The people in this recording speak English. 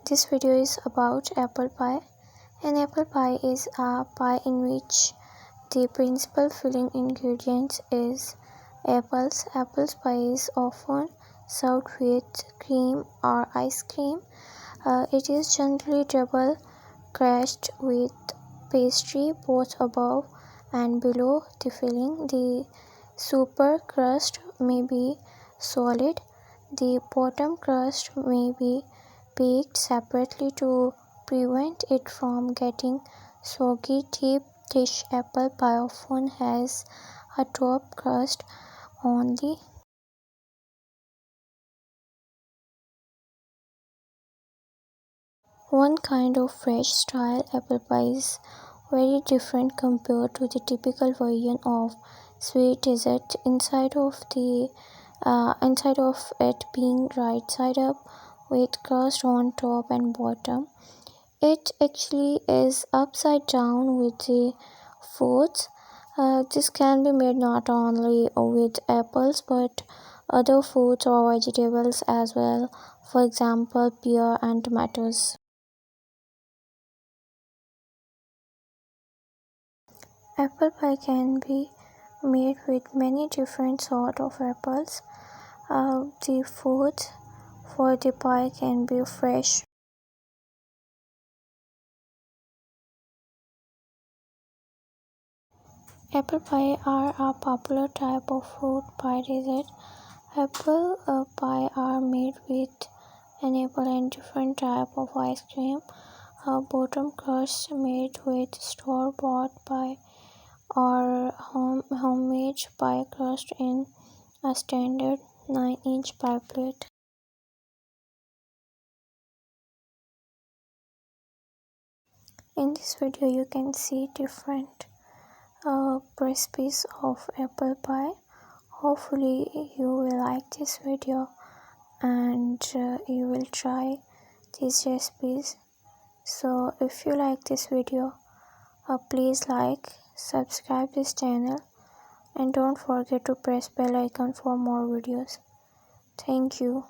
This video is about apple pie. An apple pie is a pie in which the principal filling ingredient is apples. Apple pie is often served with cream or ice cream. It is generally double crusted with pastry both above and below the filling. The super crust may be solid. The bottom crust may be baked separately to prevent it from getting soggy. Deep dish apple pie often has a top crust only. One kind of fresh style apple pie is very different compared to the typical version of sweet dessert. Inside of it being right side up with crust on top and bottom. It actually is upside down with the fruits. This can be made not only with apples but other fruits or vegetables as well, for example pear and tomatoes. Apple pie can be made with many different sort of apples. The fruit for the pie can be fresh. Apple pie are a popular type of fruit pie dessert. Apple pie are made with an apple and different type of ice cream. Bottom crust made with store-bought pie or homemade pie crust in a standard 9-inch pie plate. In this video you can see different recipes of apple pie. Hopefully you will like this video and you will try these recipes. So if you like this video, please like, subscribe this channel and don't forget to press bell icon for more videos. Thank you.